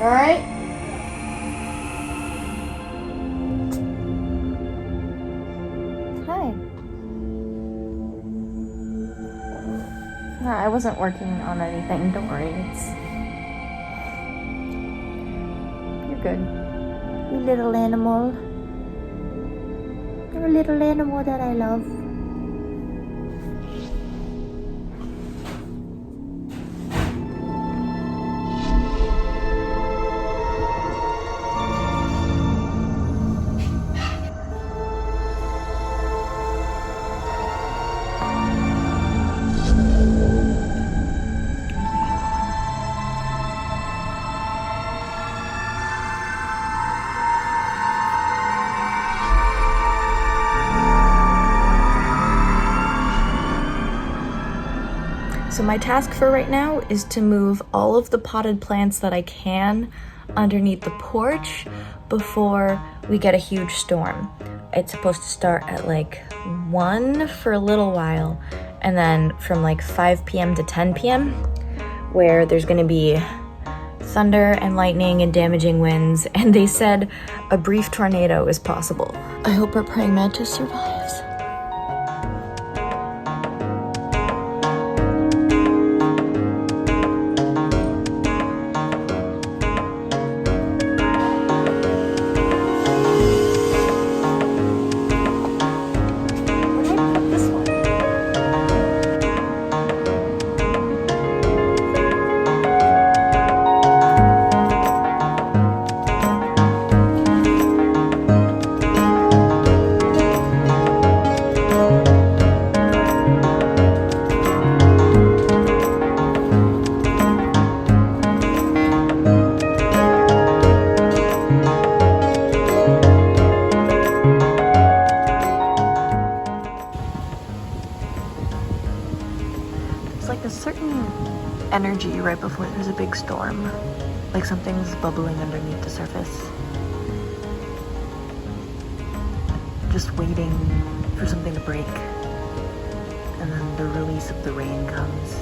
right? Hi. No, I wasn't working on anything. Don't worry. You're good. You little animal. You're a little animal that I love. So my task for right now is to move all of the potted plants that I can underneath the porch before we get a huge storm. It's supposed to start at like 1 for a little while, and then from like 5 p.m. to 10 p.m. where there's gonna be thunder and lightning and damaging winds, and they said a brief tornado is possible. I hope our praying mantis survives. Like a certain energy right before there's a big storm, like something's bubbling underneath the surface, just waiting for something to break, and then the release of the rain comes.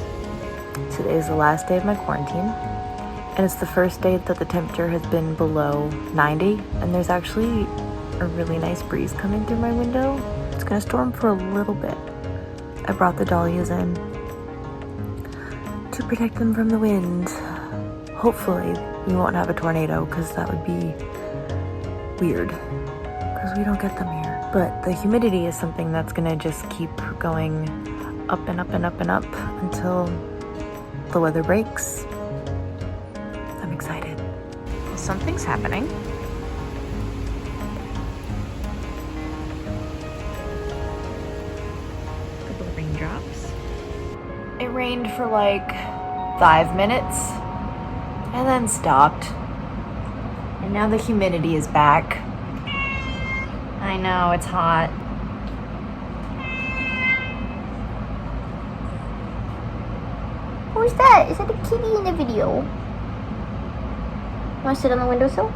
Today is the last day of my quarantine, and it's the first day that the temperature has been below 90, and there's actually a really nice breeze coming through my window. It's gonna storm for a little bit. I brought the dahlias in to protect them from the wind. Hopefully we won't have a tornado, because that would be weird, because we don't get them here. But the humidity is something that's gonna just keep going up and up and up and up until the weather breaks. I'm excited. Something's happening. A couple of raindrops. It rained for like 5 minutes and then stopped. And now the humidity is back. I know, it's hot. Who's that? Is that a kitty in the video? Wanna sit on the windowsill?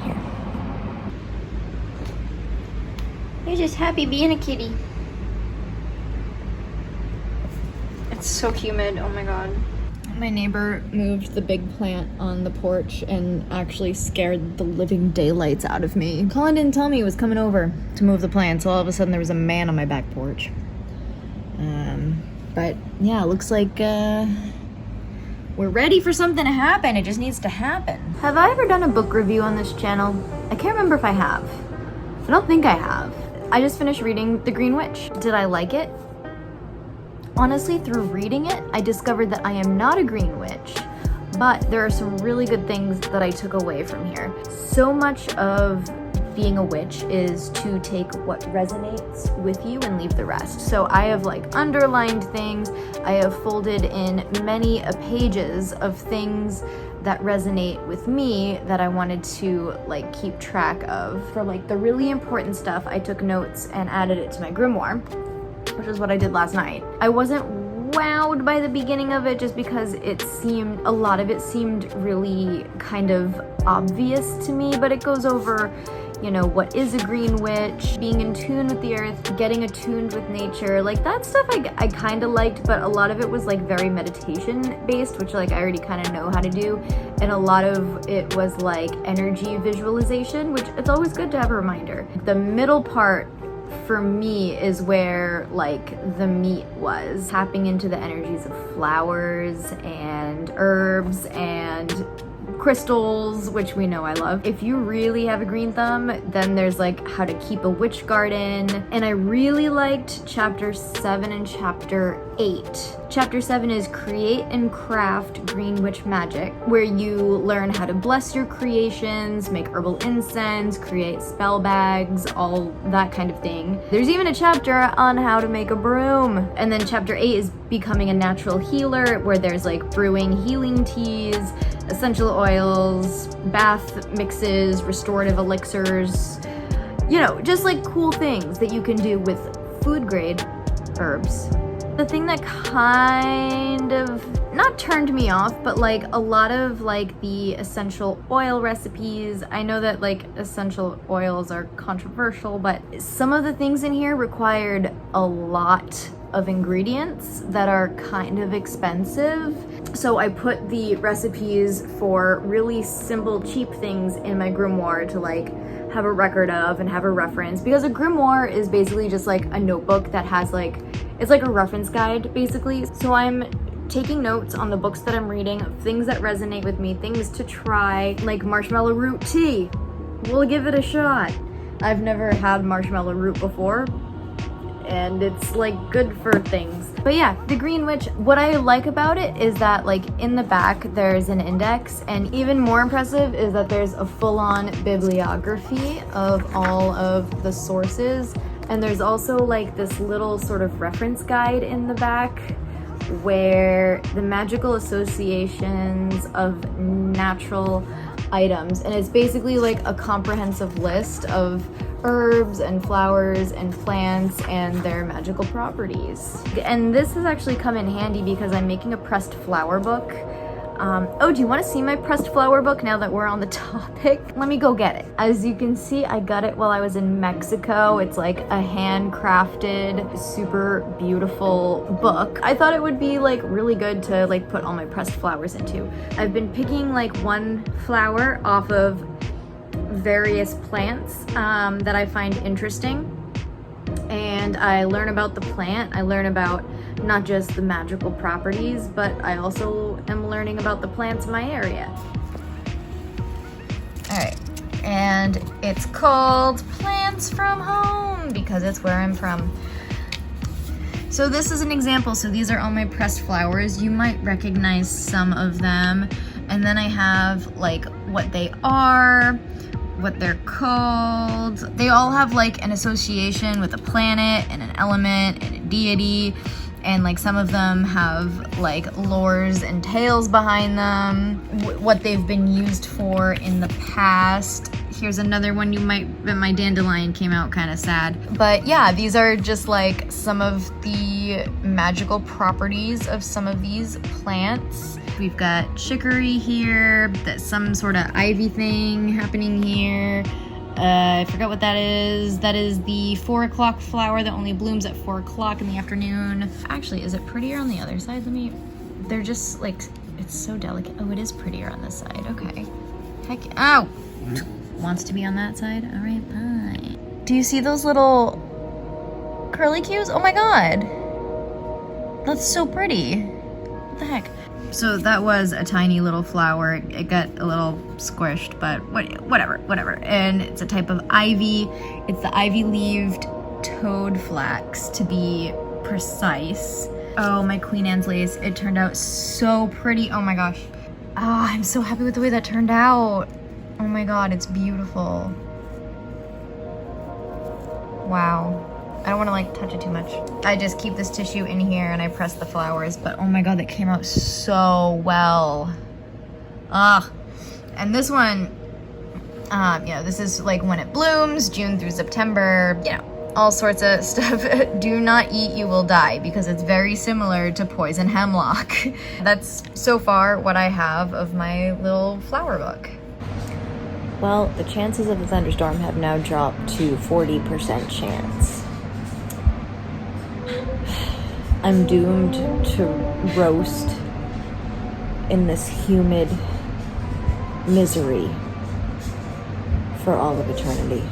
Here. You're just happy being a kitty. It's so humid, oh my god. My neighbor moved the big plant on the porch and actually scared the living daylights out of me. Colin didn't tell me he was coming over to move the plant, so all of a sudden there was a man on my back porch. But yeah, it looks like we're ready for something to happen. It just needs to happen. Have I ever done a book review on this channel? I can't remember if I have. I don't think I have. I just finished reading The Green Witch. Did I like it? Honestly, through reading it, I discovered that I am not a green witch, but there are some really good things that I took away from here. So much of being a witch is to take what resonates with you and leave the rest. So I have like underlined things, I have folded in many pages of things that resonate with me that I wanted to like keep track of. For like the really important stuff, I took notes and added it to my grimoire, which is what I did last night. I wasn't wowed by the beginning of it just because a lot of it seemed really kind of obvious to me, but it goes over, you know, what is a green witch, being in tune with the earth, getting attuned with nature. Like that stuff I kind of liked, but a lot of it was like very meditation based, which like I already kind of know how to do. And a lot of it was like energy visualization, which it's always good to have a reminder. The middle part for me is where like the meat was, tapping into the energies of flowers and herbs and crystals, which we know I love. If you really have a green thumb, then there's like how to keep a witch garden. And I really liked chapter 7 and chapter 8. Chapter 7 is create and craft green witch magic, where you learn how to bless your creations, make herbal incense, create spell bags, all that kind of thing. There's even a chapter on how to make a broom. And then chapter 8 is becoming a natural healer, where there's like brewing healing teas, essential oils, bath mixes, restorative elixirs, you know, just like cool things that you can do with food grade herbs. The thing that kind of not turned me off, but like a lot of like the essential oil recipes, I know that like essential oils are controversial, but some of the things in here required a lot of ingredients that are kind of expensive. So I put the recipes for really simple, cheap things in my grimoire to like have a record of and have a reference, because a grimoire is basically just like a notebook that has like, it's like a reference guide basically. So I'm taking notes on the books that I'm reading, things that resonate with me, things to try, like marshmallow root tea. We'll give it a shot. I've never had marshmallow root before, and it's like good for things. But yeah, the Green Witch, what I like about it is that like in the back there's an index, and even more impressive is that there's a full-on bibliography of all of the sources. And there's also like this little sort of reference guide in the back where the magical associations of natural items, and it's basically like a comprehensive list of herbs and flowers and plants and their magical properties. And this has actually come in handy because I'm making a pressed flower book. Oh, do you want to see my pressed flower book now that we're on the topic? Let me go get it. As you can see, I got it while I was in Mexico. It's like a handcrafted, super beautiful book. I thought it would be like really good to like put all my pressed flowers into. I've been picking like one flower off of various plants that I find interesting, and I learn about the plant. I learn about not just the magical properties, but I also am learning about the plants in my area. All right, and it's called Plants from Home because it's where I'm from. So this is an example. So these are all my pressed flowers. You might recognize some of them. And then I have like what they are, what they're called. They all have like an association with a planet and an element and a deity. And like some of them have like lores and tales behind them, what they've been used for in the past. Here's another one my dandelion came out kind of sad. But yeah, these are just like some of the magical properties of some of these plants. We've got chicory here, that's some sort of ivy thing happening here. I forgot what that is. That is the 4 o'clock flower that only blooms at 4 o'clock in the afternoon. Actually, is it prettier on the other side? They're just like, it's so delicate. Oh, it is prettier on this side. Okay. Heck, ow! Wants to be on that side? All right, fine. Do you see those little curly cues? Oh my God. That's so pretty. What the heck? So that was a tiny little flower. It got a little squished, but whatever. And it's a type of ivy. It's the ivy-leaved toad flax, to be precise. Oh, my Queen Anne's lace. It turned out so pretty. Oh my gosh. Ah, I'm so happy with the way that turned out. Oh my God, it's beautiful. Wow. I don't want to like touch it too much. I just keep this tissue in here and I press the flowers, but oh my God, that came out so well. And this one, you know, this is like when it blooms, June through September, you know, all sorts of stuff. Do not eat, you will die, because it's very similar to poison hemlock. That's so far what I have of my little flower book. Well, the chances of a thunderstorm have now dropped to 40% chance. I'm doomed to roast in this humid misery for all of eternity.